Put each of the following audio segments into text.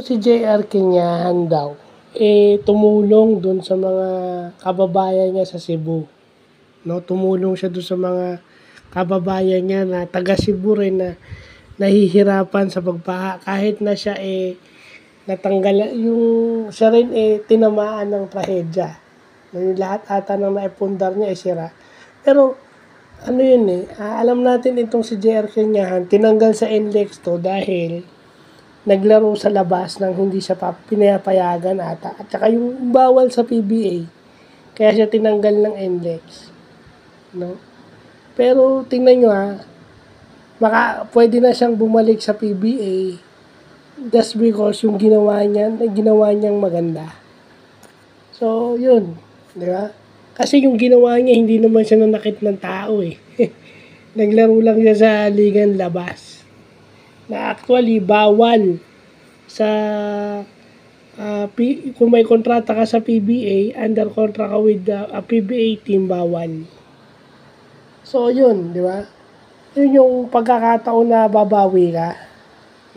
Si JR Kenyahan daw, tumulong dun sa mga kababayan niya sa Cebu. No, tumulong siya dun sa mga kababayan niya na taga Cebu rin na nahihirapan sa pagbaha kahit na siya natanggal yung siya rin tinamaan ng trahedya. Yung lahat ata ng naipundar niya sira. Pero ano yun alam natin itong si JR Kenyahan tinanggal sa NLEX to dahil naglaro sa labas nang hindi siya pinapayagan ata. At saka yung bawal sa PBA. Kaya siya tinanggal ng NLEX. No? Pero tingnan nyo pwede na siyang bumalik sa PBA just because yung ginawa niyang maganda. So, yun. Di ba? Kasi yung ginawa niya, hindi naman siya nanakit ng tao Naglaro lang siya sa ligan labas. Na actually bawal sa kung may kontrata ka sa PBA, under contract ka with the PBA team, bawal. So yun, di ba? Yun yung pagkakataon na babawi ka.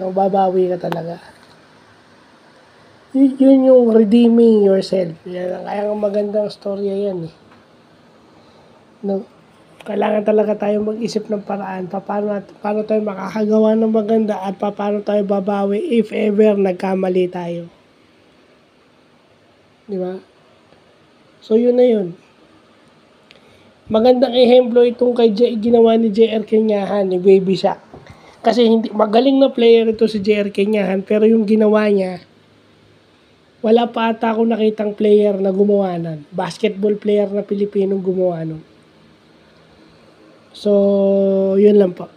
No, babawi ka talaga. Yun yung redeeming yourself. Yan, kaya magandang storya yan No? Kailangan talaga tayo mag-isip ng paraan paano tayo makakagawa ng maganda at paano tayo babawi if ever nagkamali tayo. Di ba? So, yun na yun. Magandang ehemplo itong ginawa ni JR Kenyahan, ni Baby Shaq. Kasi magaling na player ito si JR Kenyahan, pero yung ginawa niya, wala pa ata ako nakitang player na gumawa nun. Basketball player na Pilipinong gumawa nun. So, yun lang po.